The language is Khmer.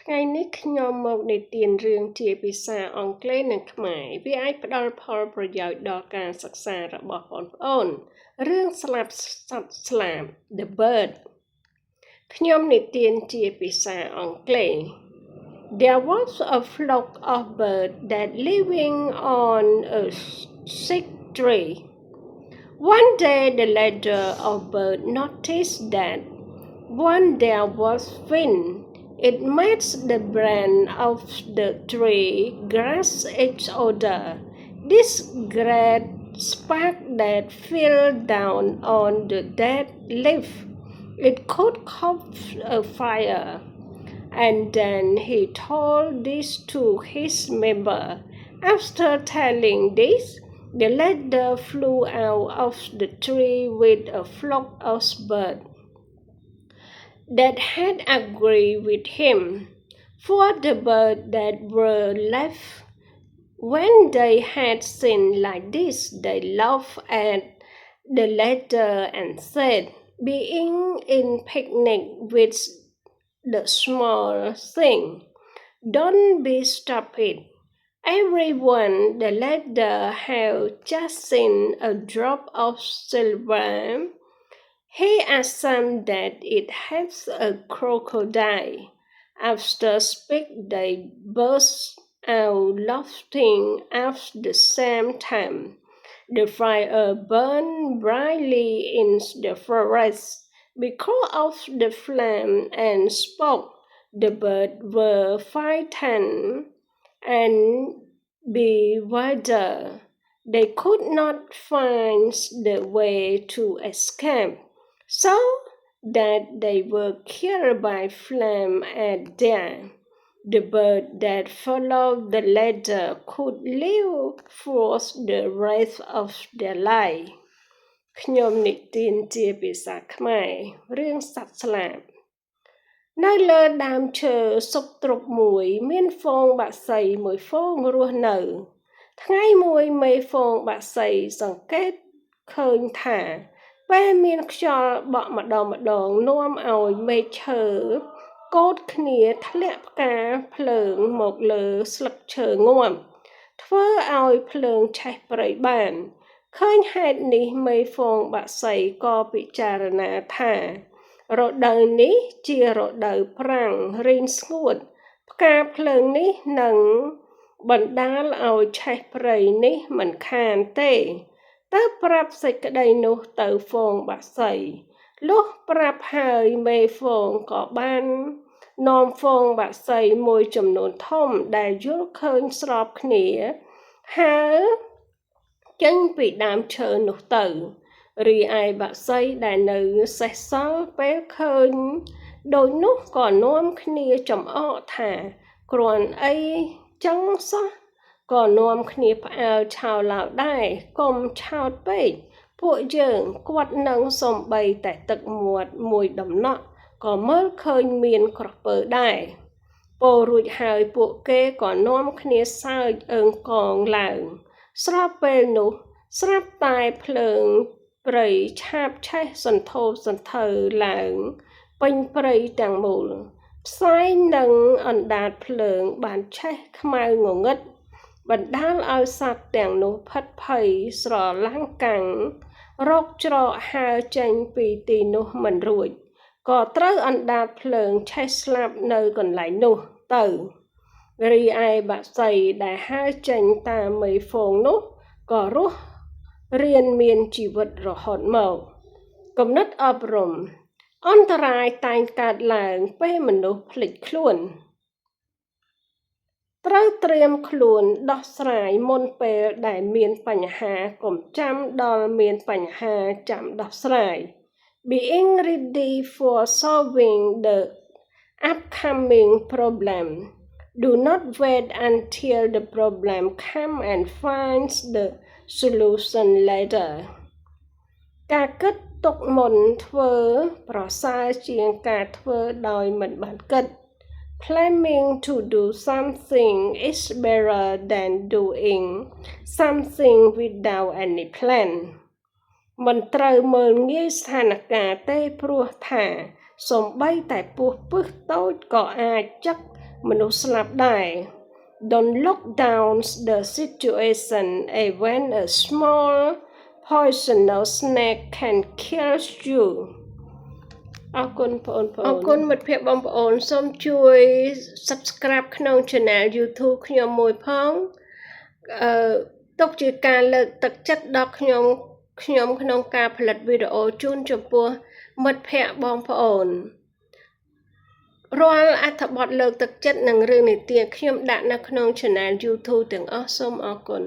ថ្ងៃនេះខ្ញុំមកនិទានរឿងជាភាសាអង់គ្លេសនិងខ្មែរវាអាចផ្ដល់ផលប្រយោជន៍ដល់ការសិក្សារបស់បងប្អូនរឿងស្លាប់សត្វស្លាប The Bird ខ្ញុំនិទានជាភាសាអង់គ្លេស There was a flock of birds that living on a sick tree. One day the leader of birds noticed that when there was wind,It makes the branch of the tree grasp each other. This great spark that fell down on the dead leaf. It could cause a fire. And then he told this to his member. After telling this, the leader flew out of the tree with a flock of birds.That had agreed with him. For the birds that were left, when they had seen like this, they laughed at the leader and said, being in picnic with the small thing, don't be stupid. Everyone, the leader had just seen a drop of silver.He assumed that it has a crocodile. After speaking, they burst out laughing at the same time. The fire burned brightly in the forest. Because of the flame and smoke, the birds were frightened and bewildered.They could not find the way to escape.So that they were killed by flame and death. The bird that followed the leader could live for the rest of their life. ខ្ញុំនិទានជាភាសាខ្មែររឿងសត្វស្លាបនៅលើដើមឈើសុកទ្រុបមួយមានហ្វូងបក្សីមួយហ្វូងរស់នៅថ្ងៃមួយមេហ្វូងបក្សីសង្កេតឃើញថាពេលមានខ្យល់បក់ម្ដងនាំឲ្យមែកឈើកូតគ្នាធ្លាក់ផ្កាភ្លើងមកលើស្លឹកឈើងាប់ធ្វើឲ្យភ្លើងឆេះព្រៃបានឃើញហេតុនេះមេហ្វូងបក្សីក៏ពិចារណាថារដូវនេះជារដូវប្រាំងរីងស្ងួតផ្កាភ្លើងនេះនឹងបណ្ដាលឲ្យឆេះព្រៃនេះមិនខានទេទៅប្រាប់សេចក្តីនោះទៅហ្វូងបក្សីលុះប្រាប់ហើយមេហ្វូងក៏បាននាំហ្វូងបក្សីមួយចំនួនធំដែលយល់ឃើញស្របគ្នាហើរចេញពីដើមឈើនោះទៅរីឯបក្សីដែលនៅសេសសល់ពេលឃើញដូចនោះក៏នាំគ្នាចំអកថាគ្រាន់អីចឹងសោះក៏នាំគ្នាផ្អើលឆោឡោដែរកុំឆោតពេកពួកយើងគាត់នឹងសំបីតែទឹកមាត់មួយដំណក់ក៏មើលឃើញមានក្រពើដែរពោលរួចហើយពួកគេក៏នាំគ្នាសើចអើងកងឡើងស្រាប់ពេលនោះស្រាប់តែភ្លើងព្រៃឆាបឆេះសន្ធោសន្ធៅឡើងពេញព្រៃទាំងមូលផ្សែងនិងអណ្ដាតភ្លើងបានឆេះខ្មៅងងឹតបណ្ដាលឲ្យសត្វទាំងនោះផិតភ័យស្រឡាំងកាំងរកច្រកហើរចេញពីទីនោះមិនរួចក៏ត្រូវអណ្ដាតភ្លើងឆេះស្លាប់នៅកន្លែងនោះទៅរីឯបក្សីដែលហើរចេញតាមមេហ្វូងនោះក៏រស់រៀនមានជីវិតរហូតមកគំនិតអប់រំអន្តរាយតែងកើតឡើងពេលមនុស្សភ្លេចខ្លួនត្រូវត្រៀមខ្លួនដោះស្រាយមុនពេលដែលមានបញ្ហាកុំចាំដល់មានបញ្ហាចាំដោះស្រាយ Being ready for solving the upcoming problem. Do not wait until the problem comes and find the solution later. ការគិតទុកមុនធ្វើប្រសើរជាងការធ្វើដោយមិនបានគិតPlanning to do something is better than doing something without any plan. មិនត្រូវមើលងាយស្ថានភាពទេព្រោះថា សូម្បីតែពស់ពឹសតូចក៏អាចចឹក មនុស្សស្លាប់ដែរ Don't look down the situation even a small poisonous snake can kill you អរគុណបងប្អូនអរគុណមិត្តភ័ក្តិបងប្អូនសូមជួយ subscribe ក្នុង channel YouTube ខ្ញុំមួយផងទុកជាការលើកទឹកចិត្តដល់ខ្ញុំក្នុងការផលិតវីដេអូជូនចំពោះមិត្តភ័ក្តិបងប្អូនរាល់អត្ថបទលើកទឹកចិត្តនិងរឿងនិទានខ្ញុំដាក់នៅក្នុង channel YouTube ទាំងអស់សូមអរគុណ